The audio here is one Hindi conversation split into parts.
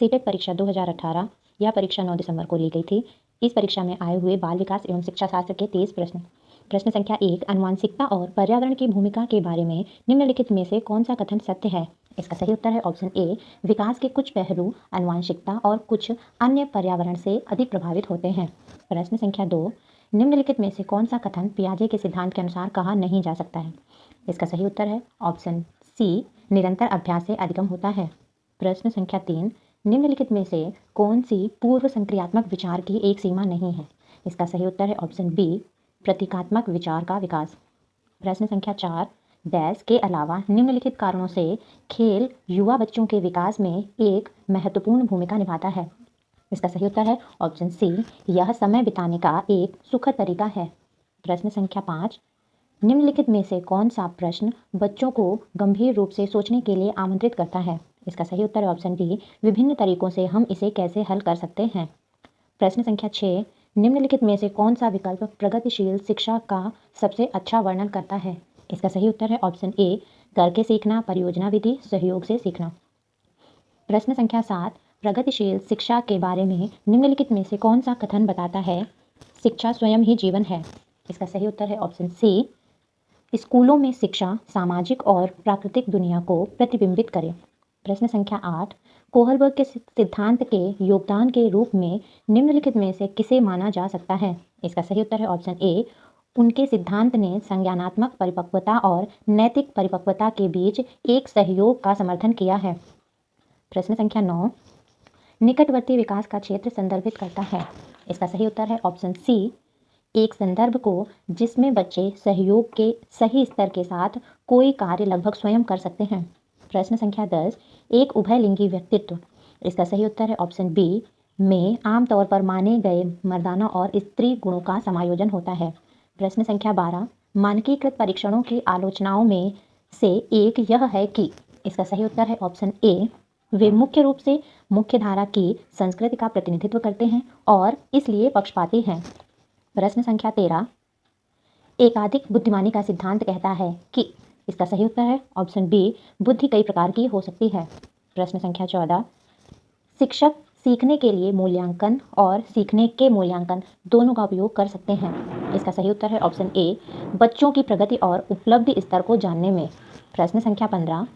सीटेट परीक्षा 2018 यह परीक्षा 9 दिसंबर को ली गई थी। इस परीक्षा में आए हुए बाल विकास एवं शिक्षा शास्त्र के 23 प्रश्न। प्रश्न संख्या 1, आनुवंशिकता और पर्यावरण की भूमिका के बारे में निम्नलिखित में से कौन सा कथन सत्य है? इसका सही उत्तर है ऑप्शन ए, विकास के कुछ पहलू आनुवंशिकता और कुछ अन्य पर्यावरण से अधिक प्रभावित होते हैं। प्रश्न संख्या 2, निम्नलिखित में से कौन सा कथन पियाजे के सिद्धांत के अनुसार कहा नहीं जा सकता है? इसका सही उत्तर है ऑप्शन सी, निरंतर अभ्यास से अधिगम होता है। प्रश्न संख्या 3, निम्नलिखित में से कौन सी पूर्व संक्रियात्मक विचार की एक सीमा नहीं है? इसका सही उत्तर है ऑप्शन बी, प्रतीकात्मक विचार का विकास। प्रश्न संख्या 4, डैश के अलावा निम्नलिखित कारणों से खेल युवा बच्चों के विकास में एक महत्वपूर्ण भूमिका निभाता है। इसका सही उत्तर है ऑप्शन सी, यह समय बिताने का एक सुखद तरीका है। प्रश्न संख्या 5, निम्नलिखित में से कौन सा प्रश्न बच्चों को गंभीर रूप से सोचने के लिए आमंत्रित करता है? इसका सही उत्तर है ऑप्शन डी, विभिन्न तरीकों से हम इसे कैसे हल कर सकते हैं। प्रश्न संख्या 6, निम्नलिखित में से कौन सा विकल्प प्रगतिशील शिक्षा का सबसे अच्छा वर्णन करता है? इसका सही उत्तर है ऑप्शन ए, करके सीखना, परियोजना विधि, सहयोग से सीखना। प्रश्न संख्या 7, प्रगतिशील शिक्षा के बारे में निम्नलिखित में से कौन सा कथन बताता है शिक्षा स्वयं ही जीवन है? इसका सही उत्तर है ऑप्शन सी, स्कूलों में शिक्षा सामाजिक और प्राकृतिक दुनिया को प्रतिबिंबित करे। प्रश्न संख्या 8, कोहलबर्ग के सिद्धांत के योगदान के रूप में निम्नलिखित में से किसे माना जा सकता है? इसका सही उत्तर है ऑप्शन ए, उनके सिद्धांत ने संज्ञानात्मक परिपक्वता और नैतिक परिपक्वता के बीच एक सहयोग का समर्थन किया है। प्रश्न संख्या 9, निकटवर्ती विकास का क्षेत्र संदर्भित करता है। इसका सही उत्तर है ऑप्शन सी, एक संदर्भ को जिसमें बच्चे सहयोग के सही स्तर के साथ कोई कार्य लगभग स्वयं कर सकते हैं। प्रश्न संख्या 10, एक उभयलिंगी व्यक्तित्व। इसका सही उत्तर है ऑप्शन बी, में आमतौर पर माने गए मर्दाना और स्त्री गुणों का समायोजन होता है। प्रश्न संख्या 12, मानकीकृत परीक्षणों की आलोचनाओं में से एक यह है कि। इसका सही उत्तर है ऑप्शन ए, वे मुख्य रूप से मुख्यधारा की संस्कृति का प्रतिनिधित्व करते हैं और इसलिए पक्षपाती हैं। प्रश्न संख्या 13, एकाधिक बुद्धिमानी का सिद्धांत कहता है कि। इसका सही उत्तर है ऑप्शन बी, बुद्धि कई प्रकार की हो सकती है। प्रश्न संख्या 14, शिक्षक सीखने के लिए मूल्यांकन और सीखने के मूल्यांकन दोनों का उपयोग कर सकते हैं। इसका सही उत्तर है ऑप्शन ए, बच्चों की प्रगति और उपलब्धि स्तर को जानने में। प्रश्न संख्या 15,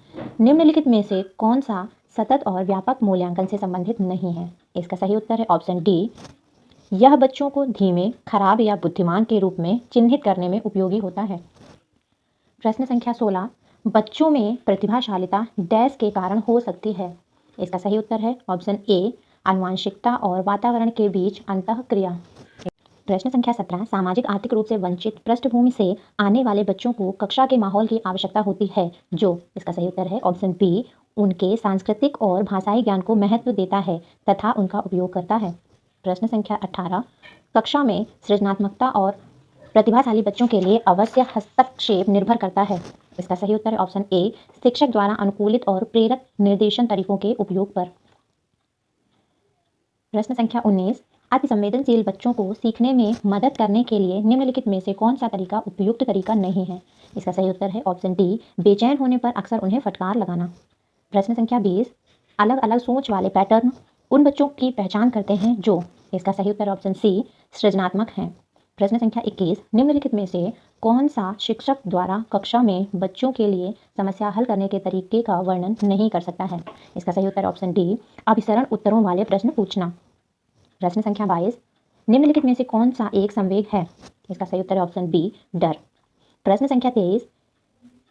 निम्नलिखित में से कौन सा सतत और व्यापक मूल्यांकन से संबंधित नहीं है? इसका सही उत्तर है ऑप्शन डी, यह बच्चों को धीमे, खराब या बुद्धिमान के रूप में चिन्हित करने में उपयोगी होता है। प्रश्न संख्या 16, बच्चों में प्रतिभाशालिता डैश के कारण हो सकती है। इसका सही उत्तर है ऑप्शन ए, आनुवंशिकता और वातावरण के बीच अंतःक्रिया। प्रश्न संख्या 17, सामाजिक आर्थिक रूप से वंचित पृष्ठभूमि से आने वाले बच्चों को कक्षा के माहौल की आवश्यकता होती है जो। इसका सही उत्तर है ऑप्शन बी, उनके सांस्कृतिक और भाषाई ज्ञान को महत्व देता है तथा उनका उपयोग करता है। प्रश्न संख्या 18, कक्षा में सृजनात्मकता और प्रतिभाशाली बच्चों के लिए अवश्य हस्तक्षेप निर्भर करता है। इसका सही उत्तर है ऑप्शन ए, शिक्षक द्वारा अनुकूलित और प्रेरक निर्देशन तरीकों के उपयोग पर। प्रश्न संख्या 19, अति संवेदनशील बच्चों को सीखने में मदद करने के लिए निम्नलिखित में से कौन सा तरीका उपयुक्त तरीका नहीं है? इसका सही उत्तर है ऑप्शन डी, बेचैन होने पर अक्सर उन्हें फटकार लगाना। प्रश्न संख्या 20, अलग अलग सोच वाले पैटर्न उन बच्चों की पहचान करते हैं जो। इसका सही उत्तर ऑप्शन सी, सृजनात्मक हैं। प्रश्न संख्या 21, निम्नलिखित में से कौन सा शिक्षक द्वारा कक्षा में बच्चों के लिए समस्या हल करने के तरीके का वर्णन नहीं कर सकता है? इसका सही उत्तर ऑप्शन डी, अभिसरण उत्तरों वाले प्रश्न पूछना। प्रश्न संख्या 22, निम्नलिखित में से कौन सा एक संवेग है? इसका सही उत्तर ऑप्शन बी, डर। प्रश्न संख्या 23,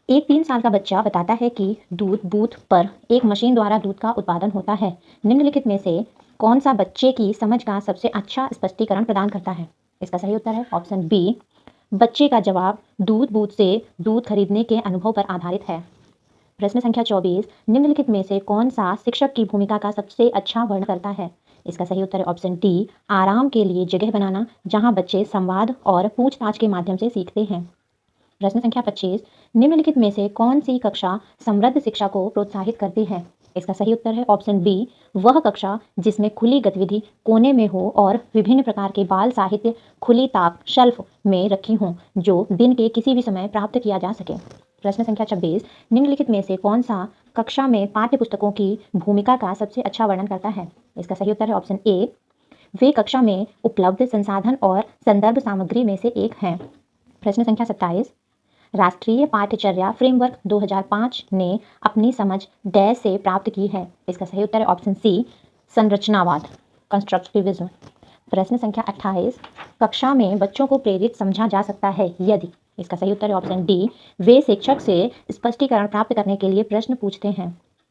एक 3 साल का बच्चा बताता है कि दूध बूथ पर एक मशीन द्वारा दूध का उत्पादन होता है। निम्नलिखित में से कौन सा बच्चे की समझ का सबसे अच्छा स्पष्टीकरण प्रदान करता है? इसका सही उत्तर है ऑप्शन बी, बच्चे का जवाब दूध बूथ से दूध खरीदने के अनुभव पर आधारित है। प्रश्न संख्या 24, निम्नलिखित में से कौन सा शिक्षक की भूमिका का सबसे अच्छा वर्णन करता है? इसका सही उत्तर है ऑप्शन डी, आराम के लिए जगह बनाना जहां बच्चे संवाद और पूछताछ के माध्यम से सीखते हैं। प्रश्न संख्या 25, निम्नलिखित में से कौन सी कक्षा समृद्ध शिक्षा को प्रोत्साहित करती है? इसका सही उत्तर है ऑप्शन बी, वह कक्षा जिसमें खुली गतिविधि कोने में हो और विभिन्न प्रकार के बाल साहित्य खुली ताक शेल्फ में रखी हों जो दिन के किसी भी समय प्राप्त किया जा सके। प्रश्न संख्या 26, निम्नलिखित में से कौन सा कक्षा में पाठ्य पुस्तकों की भूमिका का सबसे अच्छा वर्णन करता है? इसका सही उत्तर है ऑप्शन ए, वे कक्षा में उपलब्ध संसाधन और संदर्भ सामग्री में से एक हैं। प्रश्न संख्या 27, राष्ट्रीय पाठ्यचर्या फ्रेमवर्क 2005 ने अपनी समझ डैश से प्राप्त की है? इसका सही उत्तर है ऑप्शन सी, संरचनावाद, कंस्ट्रक्टिविज्म। प्रश्न संख्या 28, कक्षा में बच्चों को प्रेरित समझा जा सकता है यदि? इसका सही उत्तर है ऑप्शन डी, वे शिक्षक से स्पष्टीकरण प्राप्त करने के लिए प्रश्न पूछते हैं।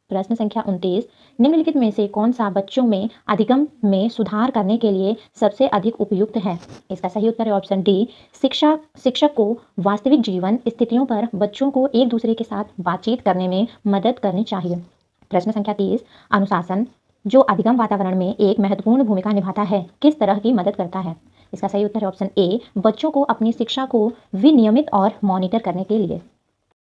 प्रश्न संख्या 29, निम्नलिखित में से कौन सा बच्चों में अधिगम में सुधार करने के लिए सबसे अधिक उपयुक्त है? इसका सही उत्तर है ऑप्शन डी, शिक्षक को वास्तविक जीवन स्थितियों पर बच्चों को एक दूसरे के साथ बातचीत करने में मदद करनी चाहिए। प्रश्न संख्या 30, अनुशासन जो अधिगम वातावरण में एक महत्वपूर्ण भूमिका निभाता है किस तरह की मदद करता है? इसका सही उत्तर है ऑप्शन ए, बच्चों को अपनी शिक्षा को विनियमित और मॉनिटर करने के लिए।